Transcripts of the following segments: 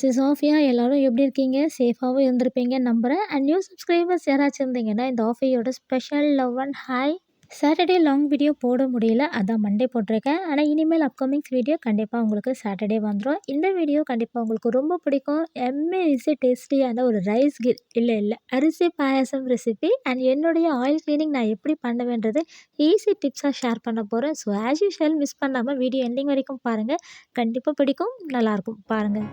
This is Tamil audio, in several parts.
இஸ் ஆஃபியா. எல்லாரும் எப்படி இருக்கீங்க? சேஃபாவும் இருந்திருப்பீங்கன்னு நம்புறேன். அண்ட் நியூ சப்ஸ்கிரைபர்ஸ் யாராச்சும் இருந்தீங்கன்னா, இந்த ஆஃபியோட special love and hi. Saturday long video போட முடியல. அதான் மண்டே போட்டிருக்கேன். ஆனால் இனிமேல் அப்கமிங்ஸ் வீடியோ கண்டிப்பாக உங்களுக்கு சாட்டர்டே வந்துடும். இந்த வீடியோ கண்டிப்பாக உங்களுக்கு ரொம்ப பிடிக்கும். எம்ஏசி டேஸ்டியான ஒரு ரைஸ் இல்லை அரிசி பாயாசம் ரெசிபி அண்ட் என்னுடைய ஆயில் கிளீனிங் நான் எப்படி பண்ணுவேன்றது ஈஸி டிப்ஸாக ஷேர் பண்ண போகிறேன். ஸோ ஆஸ் யூஷுவல் மிஸ் பண்ணாமல் வீடியோ எண்டிங் வரைக்கும் பாருங்கள். கண்டிப்பாக பிடிக்கும். நல்லாயிருக்கும் பாருங்கள்.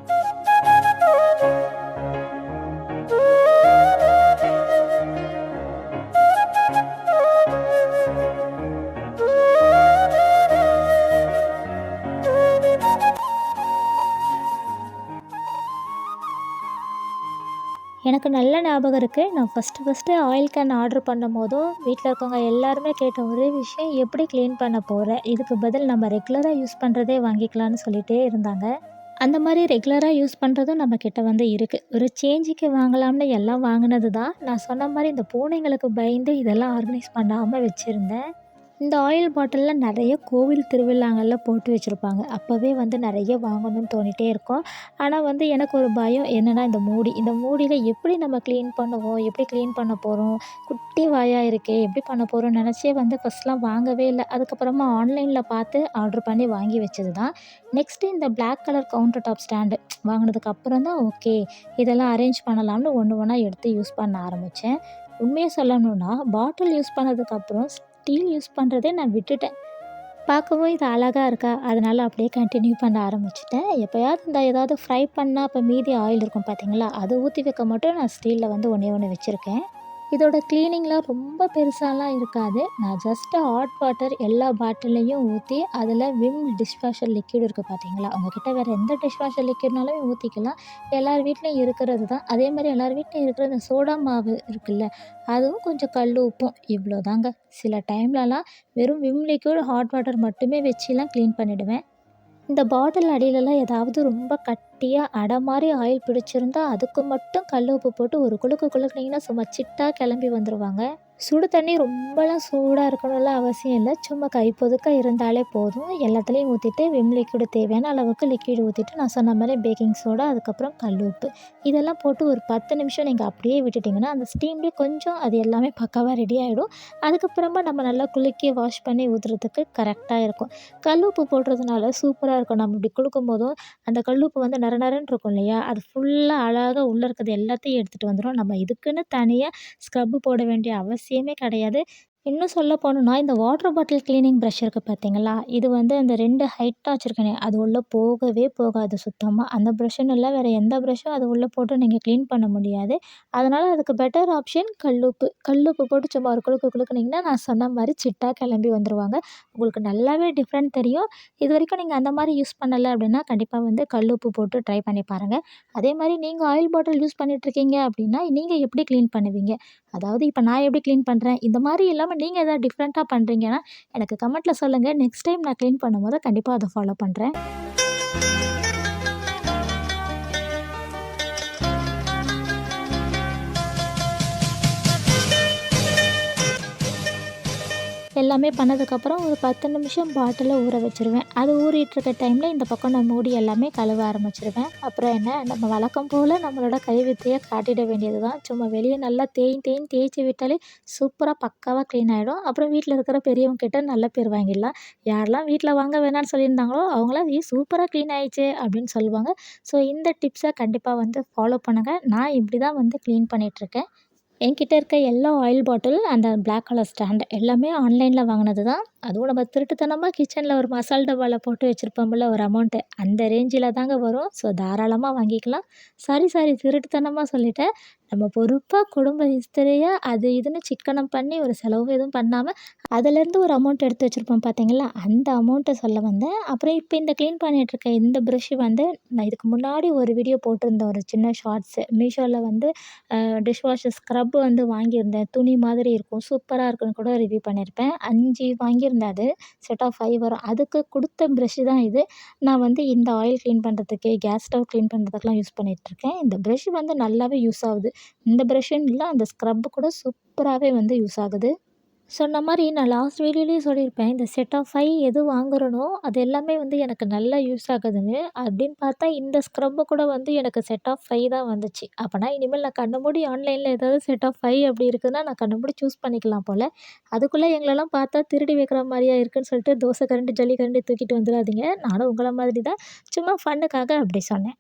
எனக்கு நல்ல ஞாபகம் இருக்குது. நான் ஃபஸ்ட்டு ஆயில் கேன் ஆர்டர் பண்ணும்போதும் வீட்டில் இருக்கவங்க எல்லாருமே கேட்ட ஒரே விஷயம், எப்படி க்ளீன் பண்ண போகிற? இதுக்கு பதில் நம்ம ரெகுலராக யூஸ் பண்ணுறதே வாங்கிக்கலான்னு சொல்லிகிட்டே இருந்தாங்க. அந்த மாதிரி ரெகுலராக யூஸ் பண்ணுறதும் நம்மக்கிட்ட வந்து இருக்குது. ஒரு சேஞ்சுக்கு வாங்கலாம்னு எல்லாம் வாங்கினது தான். நான் சொன்ன மாதிரி இந்த பூனைங்களுக்கு பயந்து இதெல்லாம் ஆர்கனைஸ் பண்ணாமல் வச்சுருந்தேன். இந்த ஆயில் பாட்டிலில் நிறைய கோவில் திருவிழாங்களில் போட்டு வச்சுருப்பாங்க. அப்போவே வந்து நிறைய வாங்கணும்னு தோணிகிட்டே இருக்கும். ஆனால் வந்து எனக்கு ஒரு பயம் என்னென்னா, இந்த மூடியில் எப்படி நம்ம க்ளீன் பண்ணுவோம்? எப்படி க்ளீன் பண்ண போகிறோம்? குட்டி வாயாக இருக்கே, எப்படி பண்ண போகிறோம்னு நினச்சே வந்து ஃபஸ்ட்லாம் வாங்கவே இல்லை. அதுக்கப்புறமா ஆன்லைனில் பார்த்து ஆர்டர் பண்ணி வாங்கி வச்சது தான். நெக்ஸ்ட்டு இந்த black colour counter top stand வாங்கினதுக்கு அப்புறம் தான் ஓகே, இதெல்லாம் அரேஞ்ச் பண்ணலாம்னு ஒன்று ஒன்றா எடுத்து யூஸ் பண்ண ஆரம்பித்தேன். உண்மையை சொல்லணுன்னா, பாட்டில் யூஸ் பண்ணதுக்கப்புறம் ஸ்டீல் யூஸ் பண்ணுறதே நான் விட்டுட்டேன். பார்க்கவும் இது அழகாக இருக்கா, அதனால் அப்படியே கண்டினியூ பண்ண ஆரம்பிச்சிட்டேன். எப்போயாவது ஏதாவது ஃப்ரை பண்ணால் அப்போ மீதி ஆயில் இருக்கும் பார்த்தீங்களா, அதை ஊற்றி வைக்க மட்டும் நான் ஸ்டீலில் வந்து ஒன்று வச்சுருக்கேன். இதோட க்ளீனிங்லாம் ரொம்ப பெருசாலாம் இருக்காது. நான் ஜஸ்ட்டு ஹாட் வாட்டர் எல்லா பாட்டில்லையும் ஊற்றி அதில் விம் டிஷ்வாஷர் லிக்விட் இருக்குது பார்த்தீங்களா, உங்ககிட்ட வேறு எந்த டிஷ்வாஷர் லிக்விட்னாலும் ஊற்றிக்கலாம். எல்லார் வீட்லேயும் இருக்கிறது தான். அதே மாதிரி எல்லார் வீட்லேயும் இருக்கிற இந்த சோடா மாவு இருக்குல்ல, அதுவும் கொஞ்சம் கல் உப்பும், இவ்வளோதாங்க. சில டைம்லலாம் வெறும் விம் லிக்விட் ஹாட் வாட்டர் மட்டுமே வச்சுலாம் க்ளீன் பண்ணிவிடுவேன். இந்த பாட்டில் அடியிலலாம் ஏதாவது ரொம்ப கட்டியாக அடை மாதிரி ஆயில் பிடிச்சிருந்தா அதுக்கு மட்டும் கல் உப்பு போட்டு ஒரு குலுக்குனிங்கன்னா சும்மா சிட்டா கிளம்பி வந்துடுவாங்க. சுடு தண்ணி ரொம்பலாம் சூடாக இருக்கணும்லாம் அவசியம் இல்லை. சும்மா கைப்பொதுக்க இருந்தாலே போதும். எல்லாத்துலேயும் ஊற்றிட்டு விம் லிக்விடு தேவையான அளவுக்கு லிக்விட் ஊற்றிட்டு நான் சொன்ன மாதிரி பேக்கிங் சோடா, அதுக்கப்புறம் கல் உப்பு இதெல்லாம் போட்டு ஒரு 10 நிமிஷம் நீங்கள் அப்படியே விட்டுட்டிங்கன்னா அந்த ஸ்டீம்லேயே கொஞ்சம் அது எல்லாமே பக்காவாக ரெடி ஆகிடும். அதுக்கப்புறமா நம்ம நல்லா குலுக்கி வாஷ் பண்ணி ஊற்றுறதுக்கு கரெக்டாக இருக்கும். கல் உப்பு போடுறதுனால சூப்பராக இருக்கும். நம்ம இப்படி குலுக்கும் போதும் அந்த கல் உப்பு வந்து நரன்னு இருக்கும் இல்லையா, அது ஃபுல்லாக அழகாக உள்ளே இருக்கிறது எல்லாத்தையும் எடுத்துகிட்டு வந்துடும். நம்ம இதுக்குன்னு தனியாக ஸ்க்ரப்பு போட வேண்டிய அவசியமே கிடையாது. இன்னும் சொல்ல போகணுன்னா, இந்த வாட்டர் பாட்டில் க்ளீனிங் ப்ரஷ் இருக்குது பார்த்தீங்களா, இது வந்து அந்த 2 ஹைட்டாக வச்சுருக்கேனே, அது உள்ளே போகவே போகாது சுத்தமாக. அந்த ப்ரஷ்ஷுன்னு இல்லை, வேறு எந்த ப்ரஷ்ஷும் அது உள்ளே போட்டு நீங்கள் க்ளீன் பண்ண முடியாது. அதனால் அதுக்கு பெட்டர் ஆப்ஷன் கல்லுப்பு போட்டு சும்மா ஒரு குலுக்குனிங்கன்னா நான் சொன்ன மாதிரி சிட்டா கிளம்பி வந்துடுவாங்க. உங்களுக்கு நல்லாவே டிஃப்ரெண்ட் தெரியும். இது வரைக்கும் நீங்கள் அந்த மாதிரி யூஸ் பண்ணலை அப்படின்னா கண்டிப்பாக வந்து கல்லுப்பு போட்டு ட்ரை பண்ணி பாருங்கள். அதே மாதிரி நீங்கள் ஆயில் பாட்டில் யூஸ் பண்ணிகிட்ருக்கீங்க அப்படின்னா நீங்கள் எப்படி க்ளீன் பண்ணுவீங்க? அதாவது இப்போ நான் எப்படி க்ளீன் பண்ணுறேன், இந்த மாதிரி இல்லாமல் நீங்கள் எதாவது டிஃப்ரெண்ட்டாக பண்ணுறீங்கன்னா எனக்கு கமெண்ட்டில் சொல்லுங்கள். நெக்ஸ்ட் டைம் நான் க்ளீன் பண்ணும்போது கண்டிப்பாக அதை ஃபாலோ பண்ணுறேன். எல்லாமே பண்ணதுக்கப்புறம் ஒரு 10 நிமிஷம் பாட்டிலில் ஊற வச்சுருவேன். அது ஊறிட்டுருக்க டைமில் இந்த பக்கம் நான் மூடி எல்லாமே கழுவ ஆரம்பிச்சிருவேன். அப்புறம் என்ன, நம்ம வழக்கம் போல் நம்மளோட கைவித்தையை காட்டிட வேண்டியது தான். சும்மா வெளியே நல்லா தேய்ச்சி விட்டாலே சூப்பராக பக்காவாக க்ளீன் ஆகிடும். அப்புறம் வீட்டில் இருக்கிற பெரியவங்க கிட்ட நல்ல பேர் வாங்கிடலாம். யாரெல்லாம் வீட்டில் வாங்க வேணாம்னு சொல்லியிருந்தாங்களோ அவங்களாம் சூப்பராக க்ளீன் ஆயிடுச்சே அப்படின்னு சொல்லுவாங்க. ஸோ இந்த டிப்ஸை கண்டிப்பாக வந்து ஃபாலோ பண்ணுங்கள். நான் இப்படி தான் வந்து க்ளீன் பண்ணிகிட்ருக்கேன். என்கிட்ட இருக்க எல்லா ஆயில் பாட்டில், அந்த பிளாக் கலர் ஸ்டாண்ட் எல்லாமே ஆன்லைனில் வாங்கினது தான். அதுவும் நம்ம திருட்டுத்தனமாக கிச்சனில் ஒரு மசால் டப்பாவில் போட்டு வச்சுருப்போம்ல ஒரு அமௌண்ட்டு, அந்த ரேஞ்சில் தாங்க வரும். ஸோ தாராளமாக வாங்கிக்கலாம். சாரி திருட்டுத்தனமாக சொல்லிட்டேன். நம்ம பொறுப்பாக குடும்ப ஹிஸ்டரியாக அது இதுன்னு சிக்கனம் பண்ணி ஒரு செலவு எதுவும் பண்ணாமல் அதுலேருந்து ஒரு அமௌண்ட் எடுத்து வச்சுருப்போம் பார்த்தீங்களா, அந்த அமௌண்ட்டை சொல்ல வந்தேன். அப்புறம் இப்போ இந்த க்ளீன் பண்ணிகிட்ருக்க இந்த ப்ரஷ்ஷு வந்து நான் இதுக்கு முன்னாடி ஒரு வீடியோ போட்டிருந்தேன், ஒரு சின்ன ஷார்ட்ஸு. மீஷோவில் வந்து டிஷ்வாஷர் ஸ்க்ரப் வந்து வாங்கியிருந்தேன். துணி மாதிரி இருக்கும், சூப்பராக இருக்குன்னு கூட ரிவ்யூ பண்ணியிருப்பேன். 5 வாங்கியிருந்தேன். அது செட் ஆஃப் 5 வரும். அதுக்கு கொடுத்த ப்ரஷ்ஷு தான் இது. நான் வந்து இந்த ஆயில் க்ளீன் பண்ணுறதுக்கு, கேஸ் ஸ்டவ் க்ளீன் பண்ணுறதுக்குலாம் யூஸ் பண்ணிகிட்ருக்கேன். இந்த ப்ரஷ் வந்து நல்லாவே யூஸ் ஆகுது. இந்த ப்ரஷ்ஷுன்னு இல்லை, அந்த ஸ்க்ரப்பு கூட சூப்பராகவே வந்து யூஸ் ஆகுது. சொன்ன மாரி நான் லாஸ்ட் வீடியோலயே சொல்லியிருப்பேன். இந்த செட் ஆஃப் 5 எது வாங்குறனோ, அது எல்லாமே வந்து எனக்கு நல்லா யூஸ் ஆகுதுன்னு. அப்படின்னு பார்த்தா இந்த ஸ்க்ரப்பு கூட வந்து எனக்கு செட் ஆஃப் 5 தான் வந்துச்சு. அப்பனா இனிமேல் நான் கண்ண மூடி ஆன்லைன்ல ஏதாவது செட் ஆஃப் 5 அப்படி இருக்குதுன்னா, நான் கண்ண மூடி சூஸ் பண்ணிக்கலாம் போல. அதுக்குள்ள எங்களெல்லாம் பார்த்தா திருடி வைக்கிற மாரியா இருக்குன்னு சொல்லிட்டு தோசை கரண்டி, ஜல்லி கரண்டி தூக்கிட்டு வந்துராதீங்க. நானும் உங்கள மாதிரி தான். சும்மா ஃபன்னுக்காக அப்படி சொன்னேன்.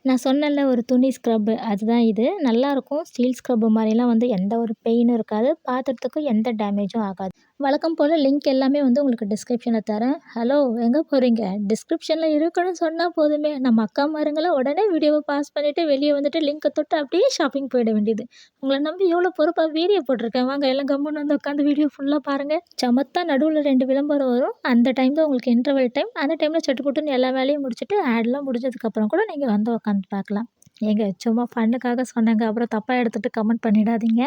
நான் சொன்னேன்ல ஒரு துணி ஸ்க்ரப்பு அதுதான் இது. நல்லாயிருக்கும். ஸ்டீல் ஸ்க்ரப்பு மாரிலாம் வந்து எந்த ஒரு பெயினும் இருக்காது. பாத்திரத்துக்கும் எந்த டேமேஜும் ஆகாது. வழக்கம் போல லிங்க் எல்லாமே வந்து உங்களுக்கு டிஸ்கிரிப்ஷன்ல தரேன். ஹலோ எங்க போறீங்க? டிஸ்கிரிப்ஷன்ல இருக்குன்னு சொன்னா போதுமே, நம்ம அக்காமாருங்கலாம் உடனே வீடியோவ பாஸ் பண்ணிட்டு வெளிய வந்துட்டு லிங்க்க தொட்டு அப்படியே ஷாப்பிங் போயிட வேண்டியது. உங்கள நம்பி எவ்வளோ பொறுப்பா வீடியோ போட்டுருக்கேன். வாங்க எல்லாம் கம்முன்னு வந்து உட்காந்து வீடியோ ஃபுல்லா பாருங்க. சமத்தா நடுவுல 2 விளம்பரம் வரும். அந்த டைம் தான் உங்களுக்கு இன்டர்வல் டைம். அந்த டைம்ல சட்டுப்புட்டுன்னு எல்லா வேலையும் முடிச்சுட்டு ஆட்லாம் முடிஞ்சதுக்கப்புறம் கூட நீங்க வந்து உட்காந்து பார்க்கலாம். ஏங்க சும்மா ஃபன்னுக்காக சொன்னேங்க. அப்புறம் தப்பா எடுத்துட்டு கமெண்ட் பண்ணிடாதீங்க.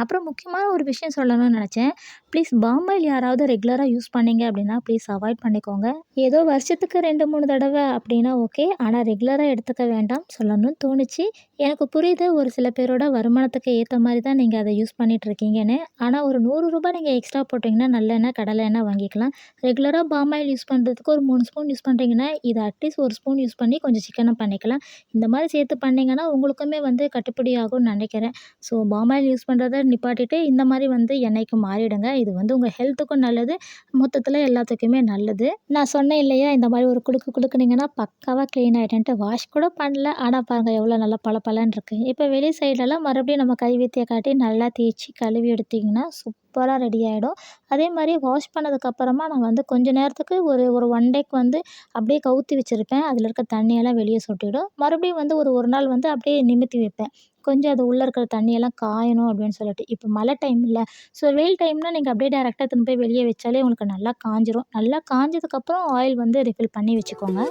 அப்புறம் முக்கியமான ஒரு விஷயம் சொல்லணும்னு நெனச்சேன். ப்ளீஸ் பாம் ஆயில் யாராவது ரெகுலரா யூஸ் பண்ணீங்க அப்படின்னா, ப்ளீஸ் அவாய்ட் பண்ணிக்கோங்க. ஏதோ வருஷத்துக்கு 2, 3 தடவ அப்படின்னா ஓகே. ஆனா ரெகுலரா எடுத்துக்க வேண்டாம் சொல்லணும்னு தோணுச்சு. எனக்கு புரியுது ஒரு சில பேரோட வருமானத்துக்கு ஏத்த மாரி தான் நீங்க அத யூஸ் பண்ணிட்டு இருக்கீங்கன்னு. ஆனா ஒரு ரூ. 100 நீங்க எக்ஸ்ட்ரா போட்டீங்கன்னா நல்லெண்ணெய், கடலை எண்ணெய் வாங்கிக்கலாம். ரெகுலரா பாம் ஆயில் யூஸ் பண்றதுக்கு ஒரு 3 ஸ்பூன் யூஸ் பண்றீங்கன்னா, இத அட்லீஸ்ட் 1 ஸ்பூன் யூஸ் பண்ணி கொஞ்சம் சிக்கனம் பண்ணிக்கலாம். இந்த மாரி சேர்த்து பண்ணீங்கன்னா, உங்களுக்குமே வந்து கட்டுப்படி ஆகும்னு நெனைக்கிறேன். ஸோ பாம் ஆயில் யூஸ் பண்றத நிப்பாட்டிட்டு இந்த மாரி வந்து எண்ணெய்க்கு மாறிடுங்க. இது வந்து உங்க ஹெல்த்துக்கும் நல்லது. மொத்தத்துல எல்லாத்துக்குமே நல்லது. நான் சொன்னேன் இல்லையா, இந்த மாரி ஒரு குலுக்கு குலுக்குனீங்கன்னா பக்காவா கிளீன் ஆயிடும்ன்ட்டு. வாஷ் கூட பண்ணல. ஆனா பாருங்க எவ்வளோ நல்லா பளபளன்னு இருக்கு. இப்ப வெளி சைடுலலாம் மறுபடியும் நம்ம கைவித்திய காட்டி நல்லா தேய்ச்சு கழுவி எடுத்தீங்கன்னா, சூப்பரா ரெடி ஆயிடும். அதே மாரி வாஷ் பண்ணதுக்கப்புறமா நான் வந்து கொஞ்ச நேரத்துக்கு ஒரு ஒரு 1 டேக்கு வந்து அப்படியே கவுத்தி வச்சிருப்பேன். அதில இருக்க தண்ணியெல்லாம் வெளிய சொட்டிடும். மறுபடியும் வந்து ஒரு நாள் வந்து அப்படியே நிமித்தி வைப்பேன். கொஞ்சம் அது உள்ள இருக்கிற தண்ணியெல்லாம் காயணும் அப்படின்னு சொல்லிட்டு. இப்ப மழை டைம் இல்ல. ஸோ வெயில் டைம்னா நீங்க அப்படியே டைரக்ட்டா எடுத்துன்னு போய் வெளிய வச்சாலே உங்களுக்கு நல்லா காஞ்சிரும். நல்லா காஞ்சதுக்கப்புறம் ஆயில் வந்து ரிஃபில் பண்ணி வச்சுக்கோங்க.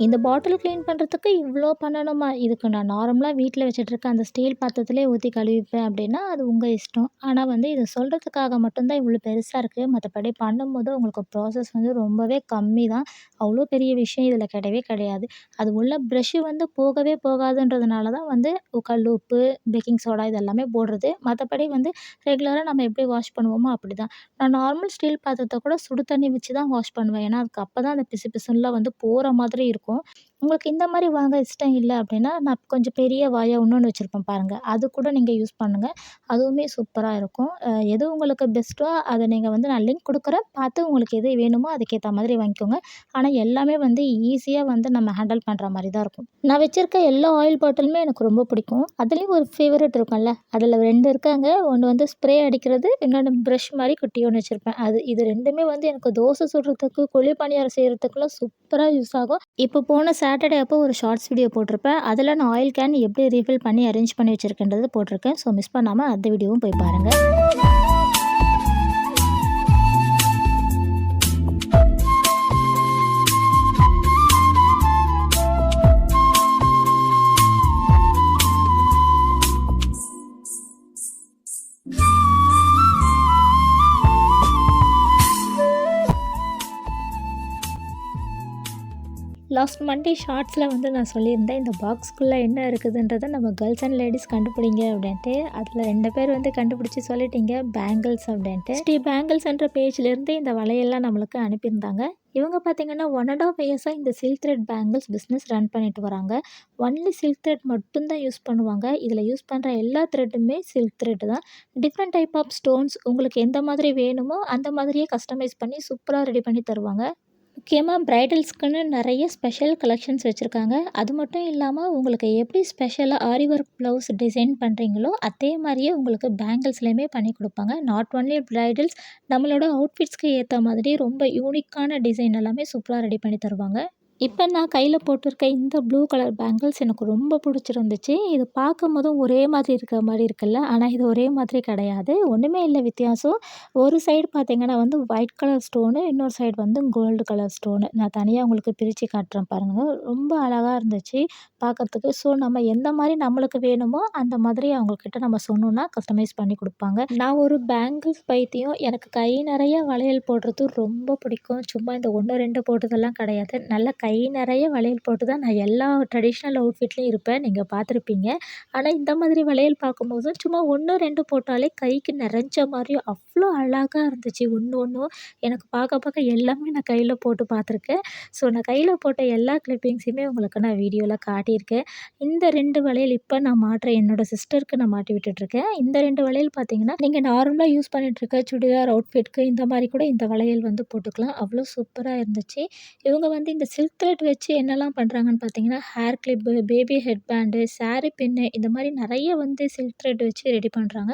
இந்த பாட்டில் கிளீன் பண்ணுறதுக்கு இவ்ளோ பண்ணணுமா? இதுக்கு நான் நார்மலா வீட்ல வச்சுட்டுருக்க அந்த ஸ்டீல் பாத்திரத்திலேயே ஊத்தி கழுவிப்பேன் அப்படின்னா, அது உங்க இஷ்டம். ஆனா வந்து இத சொல்றதுக்காக மட்டும் தான் இவ்ளோ பெருசா இருக்கு. மத்தபடி பண்ணும்போது உங்களுக்கு ப்ராசஸ் வந்து ரொம்பவே கம்மி தான். அவ்ளோ பெரிய விஷயம் இதில கிடையவே கிடையாது. அது உள்ள ப்ரஷ்ஷு வந்து போகவே போகாதுன்றதுனால தான் வந்து கல் உப்பு, பேக்கிங் சோடா இது எல்லாமே போடுறது. மத்தபடி வந்து ரெகுலரா நம்ம எப்படி வாஷ் பண்ணுவோமோ அப்படிதான். நான் நார்மல் ஸ்டீல் பாத்திரத்த கூட சுடு தண்ணி வச்சு தான் வாஷ் பண்ணுவேன். ஏன்னா, அதுக்கு அப்பதான் அந்த பிசு பிசுன்லாம் வந்து போற மாதிரி இருக்கும். உங்களுக்கு இந்த மாரி வாங்க இஷ்டம் இல்ல அப்படின்னா, நான் கொஞ்சம் பெரிய வாயா இன்னொன்னு வச்சிருப்பேன் பாருங்க. அது கூட நீங்க யூஸ் பண்ணுங்க. அதுவுமே சூப்பரா இருக்கும். எது உங்களுக்கு பெஸ்ட்டோ அத நீங்க வந்து நான் லிங்க் குடுக்குறேன். பார்த்து உங்களுக்கு எது வேணுமோ அதுக்கேத்த மாதிரி வாங்கிக்கோங்க. ஆனா எல்லாமே வந்து ஈஸியா வந்து நம்ம ஹேண்டில் பண்ற மாரி தான் இருக்கும். நான் வச்சிருக்க எல்லா ஆயில் பாட்டிலுமே எனக்கு ரொம்ப பிடிக்கும். அதுலயும் ஒரு ஃபேவரைட் இருக்கும்ல. அதுல 2 இருக்காங்க. ஒண்ணு வந்து ஸ்ப்ரே அடிக்கிறது, இன்னொன்னு பிரஷ் மாரி குட்டி ஒண்ணு வச்சிருப்பேன். இது 2மே வந்து எனக்கு தோசை சுடுறதுக்கு, குழி பணியாரம் செய்றதுக்குலாம் சூப்பரா யூஸ் ஆகும். இப்போ போன சாட்டர்டே அப்போ ஒரு ஷார்ட்ஸ் வீடியோ போட்டிருப்பேன். அதில நான் ஆயில் கேன் எப்படி ரீஃபில் பண்ணி அரேஞ்ச் பண்ணி வச்சிருக்கேன்றது போட்டிருக்கேன். ஸோ மிஸ் பண்ணாம அந்த வீடியோவும் போய் பாருங்க. லாஸ்ட் மண்டே ஷார்ட்ஸில் வந்து நான் சொல்லியிருந்தேன், இந்த பாக்ஸ்க்குள்ளே என்ன இருக்குதுன்றத நம்ம கேர்ள்ஸ் அண்ட் லேடீஸ் கண்டுபிடிங்க அப்படின்ட்டு. அதில் 2 பேர் வந்து கண்டுபிடிச்சி சொல்லிட்டீங்க பேங்கிள்ஸ் அப்படின்ட்டு. ஸ்ரீ பேங்கிள்ஸ்ன்ற பேஜ்லேருந்து இந்த வளையல்லாம் நம்மளுக்கு அனுப்பியிருந்தாங்க. இவங்க பார்த்தீங்கன்னா 1½ இயர்ஸாக இந்த silk thread bangles business run பண்ணிட்டு வராங்க. ஒன்லி சில்க் த்ரெட் மட்டும்தான் யூஸ் பண்ணுவாங்க. இதில் யூஸ் பண்ணுற எல்லா த்ரெட்டுமே சில்க் த்ரெட் தான். டிஃப்ரெண்ட் டைப் ஆஃப் ஸ்டோன்ஸ் உங்களுக்கு எந்த மாதிரி வேணுமோ அந்த மாதிரியே கஸ்டமைஸ் பண்ணி சூப்பராக ரெடி பண்ணி தருவாங்க. முக்கியமா பிரைடல்ஸ்க்குன்னு நிறைய ஸ்பெஷல் கலெக்ஷன்ஸ் வச்சுருக்காங்க. அது மட்டும் இல்லாமல் உங்களுக்கு எப்படி ஸ்பெஷலாக ஆரி ஒர்க் ப்ளவுஸ் டிசைன் பண்ணுறீங்களோ அதே மாதிரியே உங்களுக்கு பேங்கிள்ஸ்லையுமே பண்ணி கொடுப்பாங்க. நாட் ஒன்லி பிரைடல்ஸ், நம்மளோட அவுட்ஃபிட்ஸ்க்கு ஏற்ற மாதிரி ரொம்ப யூனிக்கான டிசைன் எல்லாமே சூப்பராக ரெடி பண்ணி தருவாங்க. இப்ப நான் கையில போட்டிருக்க இந்த ப்ளூ கலர் பேங்கிள்ஸ் எனக்கு ரொம்ப பிடிச்சிருந்துச்சு. இது பார்க்கும்போதும் ஒரே மாதிரி இருக்க மாரி இருக்குல்ல. ஆனா இது ஒரே மாதிரி கிடையாது. ஒண்ணுமே இல்ல வித்தியாசம். ஒரு சைடு பார்த்தீங்கன்னா வந்து ஒயிட் கலர் ஸ்டோனு, இன்னொரு சைடு வந்து கோல்டு கலர் ஸ்டோனு. நான் தனியா உங்களுக்கு பிரிச்சு காட்டுறேன் பாருங்க. ரொம்ப அழகா இருந்துச்சு பார்க்கறதுக்கு. ஸோ நம்ம எந்த மாரி நம்மளுக்கு வேணுமோ, அந்த மாதிரி அவங்ககிட்ட நம்ம சொன்னோம்னா கஸ்டமைஸ் பண்ணி குடுப்பாங்க. நான் ஒரு பேங்கிள்ஸ் பைத்தியம். எனக்கு கை நெறைய வளையல் போடுறது ரொம்ப பிடிக்கும். சும்மா இந்த 1, 2 போட்டதெல்லாம் கிடையாது. நல்லா கை நெறைய வளையல் போட்டு தான் நான் எல்லா ட்ரெடிஷ்னல் அவுட்ஃபிட்லயும் இருப்பேன். நீங்க பார்த்துருப்பீங்க. ஆனா இந்த மாதிரி வளையல் பார்க்கும்போது சும்மா 1, 2 போட்டாலே கைக்கு நெறஞ்ச மாரியும் அவ்ளோ அழகா இருந்துச்சு. ஒண்ணு ஒண்ணும் எனக்கு பார்க்க பார்க்க எல்லாமே நான் கையில போட்டு பார்த்துருக்கேன். ஸோ நான் கையில போட்ட எல்லா கிளிப்பிங்ஸுமே உங்களுக்கு நான் வீடியோல காட்டியிருக்கேன். இந்த 2 வளையல் இப்ப நான் மாட்றேன். என்னோட சிஸ்டருக்கு நான் மாட்டி விட்டுட்டுருக்கேன். இந்த 2 வளையல் பார்த்தீங்கன்னா, நீங்க நார்மலா யூஸ் பண்ணிட்டு இருக்க சுடிதார் அவுட்ஃபிட்க்கு இந்த மாரி கூட இந்த வளையல் வந்து போட்டுக்கலாம். அவ்ளோ சூப்பரா இருந்துச்சு. இவங்க வந்து இந்த சில்க் த்ரெட் வச்சு என்னலாம் பண்றாங்கன்னு பார்த்தீங்கன்னா, hair clip, baby head band, sari pin இந்த மாரி நெறைய வந்து சில்க் த்ரெட் வச்சு ரெடி பண்றாங்க.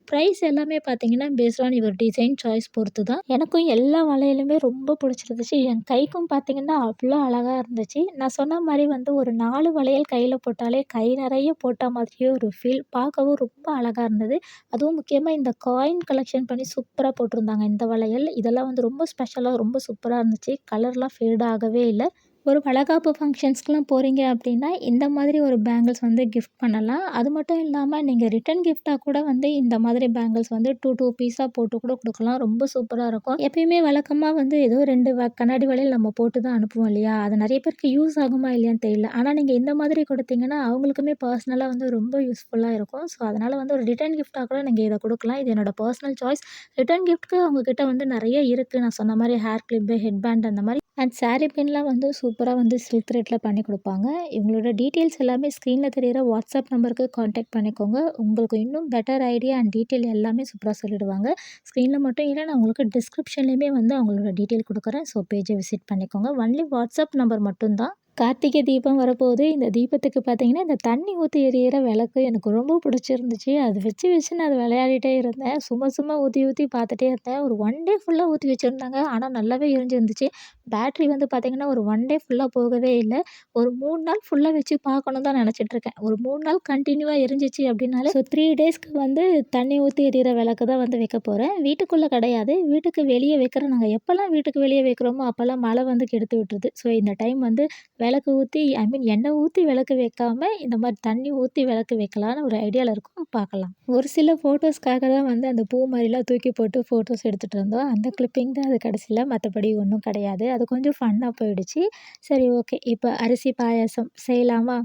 ப்ரைஸ் எல்லாமே பார்த்தீங்கன்னா, based on your design choice பொறுத்து தான். எனக்கும் எல்லா வளையலுமே ரொம்ப பிடிச்சிருந்துச்சு. என் கைக்கும் பார்த்தீங்கன்னா, அவ்ளோ அழகா இருந்துச்சு. நான் சொன்ன மாரி வந்து ஒரு 4 வளையல் கையில போட்டாலே கை நெறைய போட்ட மாதிரியே ஒரு ஃபீல். பார்க்கவும் ரொம்ப அழகா இருந்தது. அதுவும் முக்கியமா இந்த காயின் கலெக்ஷன் பண்ணி சூப்பரா போட்டிருந்தாங்க இந்த வளையல். இதெல்லாம் வந்து ரொம்ப ஸ்பெஷலா ரொம்ப சூப்பரா இருந்துச்சு. கலர்லாம் ஃபேட் ஆகவே இல்ல. ஒரு வளைகாப்பு ஃபங்ஷன்ஸ்க்குலாம் போறீங்க அப்படின்னா, இந்த மாதிரி ஒரு பேங்கிள்ஸ் வந்து கிஃப்ட் பண்ணலாம். அது மட்டும் இல்லாம நீங்க ரிட்டர்ன் கிஃப்ட்டா கூட வந்து இந்த மாதிரி பேங்கிள்ஸ் வந்து 2 பீஸா போட்டு கூட குடுக்கலாம். ரொம்ப சூப்பரா இருக்கும். எப்பயுமே வழக்கமா வந்து ஏதோ 2 கண்ணாடி வளையல் நம்ம போட்டு தான் அனுப்புவோம் இல்லையா? அது நெறைய பேருக்கு யூஸ் ஆகுமா இல்லையான்னு தெரியல. ஆனா நீங்க இந்த மாதிரி குடுத்தீங்கன்னா, அவங்களுக்குமே பர்சனலா வந்து ரொம்ப யூஸ்ஃபுல்லா இருக்கும். ஸோ அதனால வந்து ஒரு ரிட்டர்ன் கிஃப்ட்டா கூட நீங்க இத குடுக்கலாம். இது என்னோட பர்சனல் சாய்ஸ். ரிட்டர்ன் கிஃப்ட்க்கு அவங்க கிட்ட வந்து நெறைய இருக்கு. நான் சொன்ன மாரி ஹேர் கிளிப்பு, ஹெட் பேண்ட் அந்த மாரி அண்ட் சாரி பின்லாம் வந்து சூப்பரா வந்து சில்க் த்ரெட்ல பண்ணி குடுப்பாங்க. இவங்களோட டீட்டெயில்ஸ் எல்லாமே ஸ்க்ரீன்ல தெரியிற வாட்ஸ்அப் நம்பருக்கு கான்டாக்ட் பண்ணிக்கோங்க. உங்களுக்கு இன்னும் பெட்டர் ஐடியா அண்ட் டீட்டெயில் எல்லாமே சூப்பரா சொல்லிடுவாங்க. ஸ்க்ரீன்ல மட்டும் இல்ல, நான் உங்களுக்கு டிஸ்கிரிப்ஷன்லயுமே வந்து அவங்களோட டீட்டெயில் குடுக்குறேன். ஸோ பேஜ விசிட் பண்ணிக்கோங்க. ஒன்லி வாட்ஸ்அப் நம்பர் மட்டும் தான். கார்த்திகை தீபம் வரப்போகுது. இந்த தீபத்துக்கு பார்த்தீங்கன்னா, இந்த தண்ணி ஊத்தி எரியிற விளக்கு எனக்கு ரொம்ப பிடிச்சிருந்துச்சு. அது வச்சு வச்சு நான் அத விளையாடிட்டே இருந்தேன். சும்மா சும்மா ஊத்தி ஊத்தி பார்த்துட்டே இருந்தேன். ஒரு 1 டே ஃபுல்லா ஊத்தி வச்சிருந்தாங்க. ஆனா நல்லாவே எரிஞ்சிருந்துச்சு. பேட்டரி வந்து பார்த்தீங்கன்னா, ஒரு 1 டே ஃபுல்லா போகவே இல்ல. ஒரு 3 நாள் ஃபுல்லா வச்சு பார்க்கணும் தான் நெனச்சிட்டுருக்கேன். ஒரு 3 நாள் கன்டினியூவா எரிஞ்சிச்சு அப்டின்னாலே, ஸோ 3 டேஸ்க்கு வந்து தண்ணி ஊத்தி எரியிற விளக்கு தான் வந்து வைக்க போறேன். வீட்டுக்குள்ள கிடையாது. வீட்டுக்கு வெளிய வைக்கிறேன். நாங்க எப்பலாம் வீட்டுக்கு வெளிய வைக்கிறோமோ, அப்பலாம் மழை வந்து கெடுத்து விட்டுருது. ஸோ இந்த டைம் வந்து விளக்கு ஊத்தி ஐ மீன் எண்ணெய் ஊத்தி விளக்கு வைக்காம, இந்த மாரி தண்ணி ஊத்தி விளக்கு வைக்கலான்னு ஒரு ஐடியால இருக்கோம். பார்க்கலாம். ஒரு சில ஃபோட்டோஸ்க்காக தான் வந்து அந்த பூ மாரிலாம் தூக்கி போட்டு ஃபோட்டோஸ் எடுத்துட்டு இருந்தோம். அந்த கிளிப்பிங் தான் அது கடைசில. மத்தபடி ஒண்ணும் கிடையாது. அது கொஞ்சம் ஃபன்னா போயிடுச்சு. சரி ஓகே. இப்ப அரிசி பாயாசம் செய்யலாமா?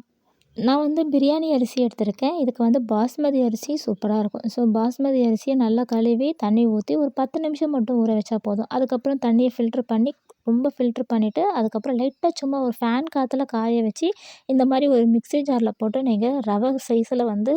நான் வந்து பிரியாணி அரிசி எடுத்திருக்கேன். இதுக்கு வந்து பாஸ்மதி அரிசி சூப்பரா இருக்கும். ஸோ பாஸ்மதி அரிசிய நல்லா கழுவி, தண்ணி ஊத்தி ஒரு 10 நிமிஷம் மட்டும் ஊற வச்சா போதும். அதுக்கப்புறம் தண்ணிய ஃபில்டர் பண்ணி ரொம்ப ஃபில்டர் பண்ணிட்டு, அதுக்கப்புறம் லைட்டா சும்மா ஒரு ஃபேன் காத்துல காய வச்சு, இந்த மாரி ஒரு மிக்ஸி ஜார்ல போட்டு நீங்க ரவ சைஸ்ல வந்து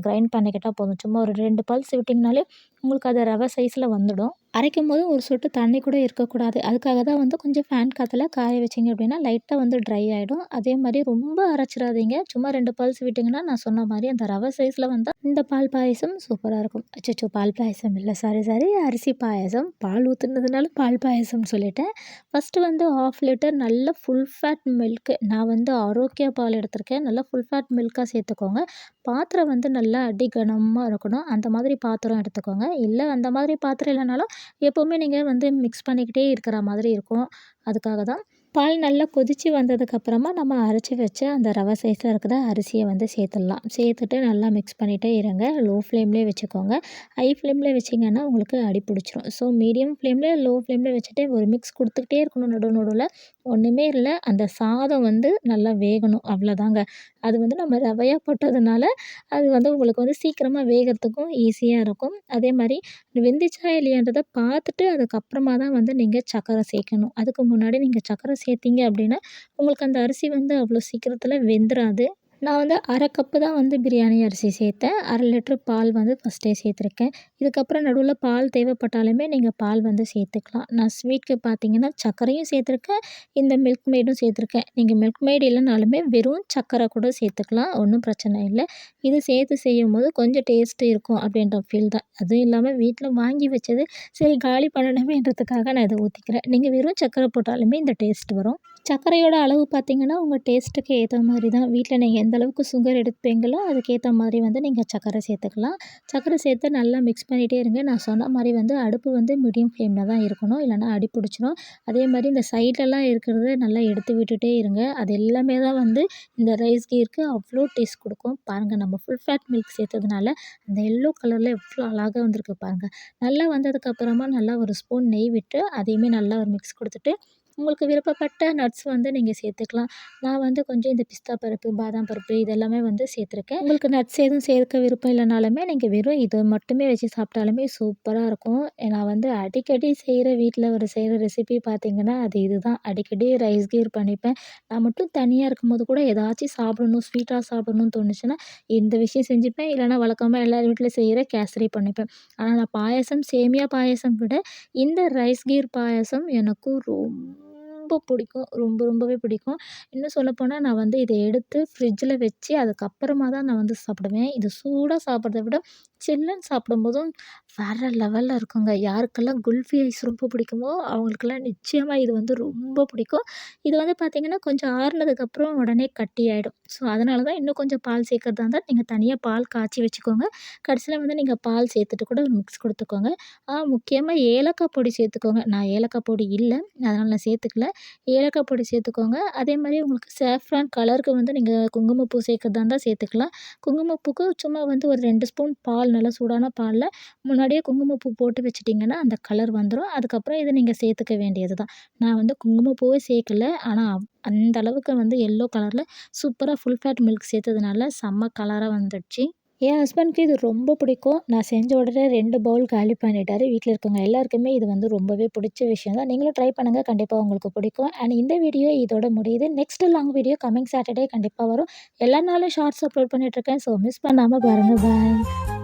கிரைண்ட் பண்ணிக்கிட்டா போதும். சும்மா ஒரு 2 பல்ஸ் விட்டிங்கனாலே உங்களுக்கு அது ரவ சைஸ்ல வந்துடும். அரைக்கும்போது ஒரு சொட்டு தண்ணி கூட இருக்கக்கூடாது. அதுக்காக தான் வந்து கொஞ்சம் ஃபேன் காத்துல காய வச்சீங்க அப்படின்னா, லைட்டா வந்து ட்ரை ஆயிடும். அதே மாரி ரொம்ப அரைச்சிராதீங்க. சும்மா 2 பல்ஸ் விட்டிங்கன்னா, நான் சொன்ன மாரி அந்த ரவ சைஸ்ல வந்தா இந்த பால் பாயாசம் சூப்பரா இருக்கும். அச்சச்சோ! பால் பாயாசம் இல்ல. Sorry sorry. அரிசி பாயாசம். பால் ஊத்துனதுனால பால் பாயாசம்னு சொல்லிட்டேன். ஃபர்ஸ்ட்டு வந்து 1/2 லிட்டர் நல்ல ஃபுல் ஃபேட் மில்க்கு. நான் வந்து ஆரோக்கியா பால் எடுத்திருக்கேன். நல்லா ஃபுல் ஃபேட் மில்க்கா சேர்த்துக்கோங்க. பாத்திரம் வந்து நல்லா அடி கனமா இருக்கணும். அந்த மாதிரி பாத்திரம் எடுத்துக்கோங்க. இல்ல அந்த மாதிரி பாத்திரம் இல்லனாலும், எப்பவுமே நீங்க வந்து மிக்ஸ் பண்ணிக்கிட்டே இருக்கிற மாதிரி இருக்கும். அதுக்காக தான். பால் நல்லா கொதிச்சு வந்ததுக்கப்புறமா நம்ம அரைச்சு வச்ச அந்த ரவை சைஸ்ல இருக்கிற அரிசிய வந்து சேர்த்துடலாம். சேர்த்துட்டு நல்லா மிக்ஸ் பண்ணிட்டே இருங்க. லோ ஃப்ளேம்லயே வச்சுக்கோங்க. ஹை ஃப்ளேம்ல வச்சீங்கன்னா உங்களுக்கு அடி பிடிச்சிரும். ஸோ மீடியம் ஃப்ளேம்ல, லோ ஃப்ளேம்ல வச்சுட்டு ஒரு மிக்ஸ் குடுத்துக்கிட்டே இருக்கணும் நடுவுல. ஒண்ணுமே இல்ல. அந்த சாதம் வந்து நல்லா வேகணும். அவ்வளோதாங்க. அது வந்து நம்ம ரவையா போட்டதுனால, அது வந்து உங்களுக்கு வந்து சீக்கிரமா வேகறதுக்கும் ஈஸியா இருக்கும். அதே மாரி வெந்துச்சா இல்லையான்றத பார்த்துட்டு, அதுக்கப்புறமா தான் வந்து நீங்க சர்க்கரை சேர்க்கணும். அதுக்கு முன்னாடி நீங்க சர்க்கரை சேர்த்தீங்க அப்படின்னா, உங்களுக்கு அந்த அரிசி வந்து அவ்வளோ சீக்கிரத்தில வெந்துராது. நான் வந்து 1/2 கப்பு தான் வந்து பிரியாணி அரிசி சேர்த்தேன். 1/2 லிட்டர் பால் வந்து ஃபர்ஸ்ட்டே சேர்த்துருக்கேன். இதுக்கப்புறம் நடுவுல பால் தேவைப்பட்டாலுமே நீங்க பால் வந்து சேர்த்துக்கலாம். நான் ஸ்வீட்க்கு பார்த்தீங்கன்னா, சர்க்கரையும் சேர்த்துருக்கேன். இந்த மில்க் மெய்டும் சேர்த்துருக்கேன். நீங்க மில்க் மெய்டு இல்லனாலுமே வெறும் சர்க்கரை கூட சேர்த்துக்கலாம். ஒண்ணும் பிரச்சனை இல்ல. இது சேர்த்து செய்யும்போது கொஞ்சம் டேஸ்ட் இருக்கும் அப்படின்ற ஃபீல் தான். அதுவும் இல்லாம வீட்ல வாங்கி வச்சது, சரி காலி பண்ணணுமேன்றதுக்காக நான் இத ஊத்திக்கிறேன். நீங்க வெறும் சர்க்கரை போட்டாலுமே இந்த டேஸ்ட் வரும். சர்க்கரையோட அளவு பார்த்தீங்கன்னா, உங்க டேஸ்ட்டுக்கு ஏத்த மாரி தான். வீட்ல நீங்க எந்த அளவுக்கு சுகர் எடுப்பீங்களோ, அதுக்கேத்த மாதிரி வந்து நீங்க சர்க்கரை சேர்த்துக்கலாம். சர்க்கரை சேர்த்து நல்லா மிக்ஸ் பண்ணிட்டே இருங்க. நான் சொன்ன மாரி வந்து அடுப்பு வந்து மீடியம் ஃப்ளேம்ல தான் இருக்கணும். இல்லன்னா அடி பிடிச்சிரும். அதே மாரி இந்த சைட்லலாம் இருக்கிறத நல்லா எடுத்து விட்டுட்டே இருங்க. அது எல்லாமே தான் வந்து இந்த ரைஸ் கீருக்கு அவ்ளோ டேஸ்ட் குடுக்கும். பாருங்க நம்ம ஃபுல் ஃபேட் மில்க் சேர்த்ததுனால, அந்த எல்லோ கலர்ல எவ்ளோ அழகா வந்திருக்கு பாருங்க. நல்லா வந்ததுக்கப்புறமா நல்லா ஒரு ஸ்பூன் நெய் விட்டு, அதையுமே நல்லா ஒரு மிக்ஸ் குடுத்துட்டு உங்களுக்கு விருப்பப்பட்ட நட்ஸ் வந்து நீங்க சேர்த்துக்கலாம். நான் வந்து கொஞ்சம் இந்த பிஸ்தா பருப்பு, பாதாம் பருப்பு இது எல்லாமே வந்து சேர்த்துருக்கேன். உங்களுக்கு நட்ஸ் எதுவும் சேர்க்க விருப்பம் இல்லனாலுமே, நீங்க வெறும் இத மட்டுமே வச்சு சாப்பிட்டாலுமே சூப்பரா இருக்கும். நான் வந்து அடிக்கடி வீட்ல ஒரு செய்ற ரெசிபி பார்த்தீங்கன்னா, அது இதுதான். அடிக்கடி ரைஸ் கீர் பண்ணிப்பேன். நான் மட்டும் தனியா இருக்கும்போது கூட ஏதாச்சும் சாப்பிடணும், ஸ்வீட்டா சாப்பிடணும்னு தோணுச்சுன்னா, இந்த விஷயம் செஞ்சுப்பேன். இல்லன்னா வழக்கமா எல்லார் வீட்லயும் செய்ற கேசரி பண்ணிப்பேன். ஆனா நான் பாயாசம், சேமியா பாயாசம் விட இந்த ரைஸ் கீர் பாயாசம் எனக்கு ரொம்ப பிடிக்கும். ரொம்பவே பிடிக்கும். இன்னும் சொல்லப்போனா நான் வந்து இத எடுத்து ஃப்ரிட்ஜில வச்சு அதுக்கப்புறமா தான் நான் வந்து சாப்பிடுவேன். இது சூடா சாப்பிடுறத விட சில்லுன்னு சாப்பிடும்போதும் வேற லெவல்ல இருக்குங்க. யாருக்கெல்லாம் குல்ஃபி ஐஸ் ரொம்ப பிடிக்குமோ, அவங்களுக்கெல்லாம் நிச்சயமா இது வந்து ரொம்ப பிடிக்கும். இது வந்து பார்த்தீங்கன்னா, கொஞ்சம் ஆறுனதுக்கப்புறம் உடனே கட்டியாயிடும். ஸோ, அதனால தான் இன்னும் கொஞ்சம் பால் சேர்க்கறதா இருந்தா, நீங்க தனியா பால் காய்ச்சி வச்சுக்கோங்க. கடைசியில வந்து நீங்க பால் சேர்த்துட்டு கூட ஒரு மிக்ஸ் குடுத்துக்கோங்க. முக்கியமா ஏலக்காய் பொடி சேர்த்துக்கோங்க. நான் ஏலக்காய் பொடி இல்ல. அதனால நான் சேர்த்துக்கல. ஏலக்காய் பொடி சேர்த்துக்கோங்க. அதேமாரி உங்களுக்கு சாஃப்ரான் கலருக்கு வந்து நீங்க குங்குமப்பூ சேர்க்கறதா இருந்தா சேர்த்துக்கலாம். குங்குமப்பூக்கு சும்மா வந்து ஒரு 2 ஸ்பூன் பால் நல்லா சூடான பால்ல முன்னாடியே குங்குமப்பூ போட்டு வச்சுட்டிங்கன்னா, அந்த கலர் வந்துரும். அதுக்கப்புறம் இத நீங்க சேர்த்துக்க வேண்டியது தான். நான் வந்து குங்குமப்பூவே சேர்க்கல. ஆனா அந்த அளவுக்கு வந்து எல்லோ கலர்ல சூப்பரா ஃபுல் ஃபேட் மில்க் சேர்த்ததுனால செம்ம கலரா வந்துடுச்சு. என் ஹஸ்பண்ட்க்கு இது ரொம்ப பிடிக்கும். நான் செஞ்ச உடனே 2 பவுல் காலி பண்ணிட்டாரு. வீட்ல இருக்கவங்க எல்லாருக்குமே இது வந்து ரொம்பவே பிடிச்ச விஷயம் தான். நீங்களும் ட்ரை பண்ணுங்க. கண்டிப்பா உங்களுக்கு பிடிக்கும். அண்ட் இந்த வீடியோ இதோட முடியுது. Next long video coming Saturday கண்டிப்பா வரும். எல்லா நாளும் ஷார்ட்ஸ் அப்லோட் பண்ணிட்டுருக்கேன். ஸோ மிஸ் பண்ணாம பாருங்க. பாய்.